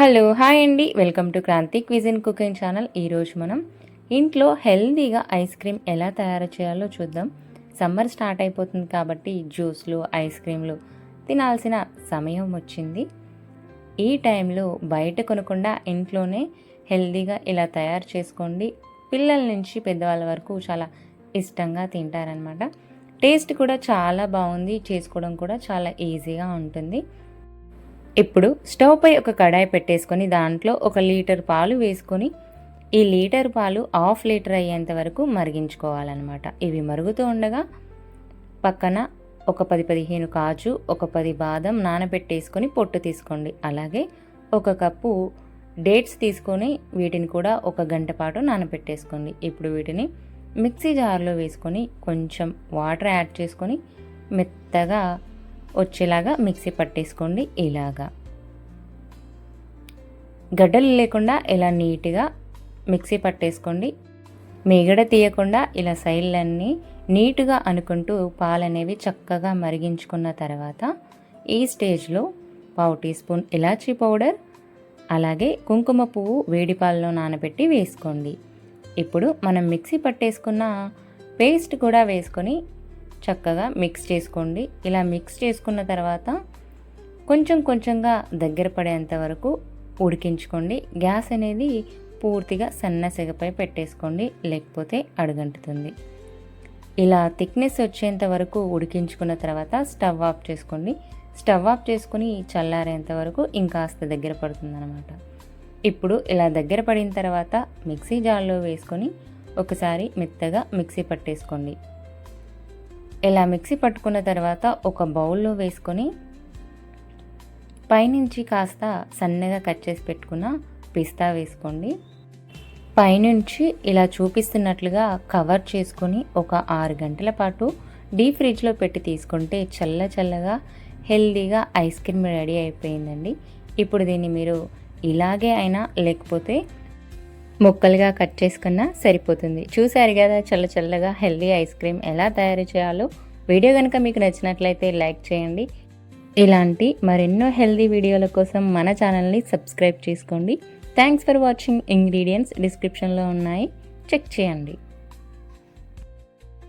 Hello hi అండి, welcome to Kranthi cuisine cooking channel. ఈరోజు మనం ఇంట్లో హెల్తీగా ఐస్ క్రీమ్ ఎలా తయారు చేయాలో చూద్దాం. సమ్మర్ స్టార్ట్ అయిపోతుంది కాబట్టి జ్యూస్లు, ఐస్ క్రీమ్లు తినాల్సిన సమయం వచ్చింది. ఈ టైంలో బయట కొనకుండా ఇంట్లోనే హెల్తీగా ఇలా తయారు చేసుకోండి. పిల్లల నుంచి పెద్దవాళ్ళ వరకు చాలా ఇష్టంగా తింటారనమాట. టేస్ట్ కూడా చాలా బాగుంది, చేసుకోవడం కూడా చాలా ఈజీగా ఉంటుంది. ఇప్పుడు స్టవ్ పై ఒక కడాయి పెట్టేసుకొని దాంట్లో 1 లీటర్ పాలు వేసుకొని ఈ లీటర్ పాలు 1/2 లీటర్ అయ్యేంత వరకు మరిగించుకోవాలన్నమాట. ఇవి మరుగుతూ ఉండగా పక్కన ఒక 10-15 కాజు, ఒక 10 బాదం నానబెట్టేసుకొని పొట్టు తీసుకోండి. అలాగే 1 కప్పు డేట్స్ తీసుకొని వీటిని కూడా 1 గంట పాటు నానబెట్టేసుకోండి. ఇప్పుడు వీటిని మిక్సీ జార్లో వేసుకొని కొంచెం వాటర్ యాడ్ చేసుకొని మెత్తగా వచ్చేలాగా మిక్సీ పట్టేసుకోండి. ఇలాగా గడ్డలు లేకుండా ఇలా నీట్గా మిక్సీ పట్టేసుకోండి. మీగడ తీయకుండా ఇలా సైడ్లన్నీ నీట్గా అనుకుంటూ పాలు అనేవి చక్కగా మరిగించుకున్న తర్వాత ఈ స్టేజ్లో 1/2 టీ స్పూన్ ఇలాచీ పౌడర్, అలాగే కుంకుమ పువ్వు వేడి పాలలో నానబెట్టి వేసుకోండి. ఇప్పుడు మనం మిక్సీ పట్టేసుకున్న పేస్ట్ కూడా వేసుకొని చక్కగా మిక్స్ చేసుకోండి. ఇలా మిక్స్ చేసుకున్న తర్వాత కొంచెం కొంచెంగా దగ్గర పడేంత వరకు ఉడికించుకోండి. గ్యాస్ అనేది పూర్తిగా సన్న సెగపై పెట్టేసుకోండి, లేకపోతే అడుగంటుతుంది. ఇలా థిక్నెస్ వచ్చేంత వరకు ఉడికించుకున్న తర్వాత స్టవ్ ఆఫ్ చేసుకోండి. స్టవ్ ఆఫ్ చేసుకుని చల్లారేంత వరకు ఇంకాస్త దగ్గర పడుతుందన్నమాట. ఇప్పుడు ఇలా దగ్గర పడిన తర్వాత మిక్సీ జార్లో వేసుకొని ఒకసారి మెత్తగా మిక్సీ పట్టేసుకోండి. ఇలా మిక్సీ పట్టుకున్న తర్వాత ఒక బౌల్లో వేసుకొని పైనుంచి కాస్త సన్నగా కట్ చేసి పెట్టుకున్న పిస్తా వేసుకోండి. పైనుంచి ఇలా చూపిస్తున్నట్లుగా కవర్ చేసుకొని ఒక 6 గంటల పాటు డీప్ ఫ్రిడ్జ్లో పెట్టి తీసుకుంటే చల్లగా హెల్దీగా ఐస్ క్రీమ్ రెడీ అయిపోయిందండి. ఇప్పుడు దీన్ని మీరు ఇలాగే అయినా లేకపోతే ముక్కలుగా కట్ చేసుకున్నా సరిపోతుంది. చూసారు కదా చల్లగా హెల్దీ ఐస్ క్రీమ్ ఎలా తయారు చేయాలో. వీడియో కనుక మీకు నచ్చినట్లయితే లైక్ చేయండి. ఇలాంటి మరెన్నో హెల్దీ వీడియోల కోసం మన ఛానల్ని సబ్స్క్రైబ్ చేసుకోండి. Thanks for watching. ఇంగ్రీడియంట్స్ డిస్క్రిప్షన్లో ఉన్నాయి, చెక్ చేయండి.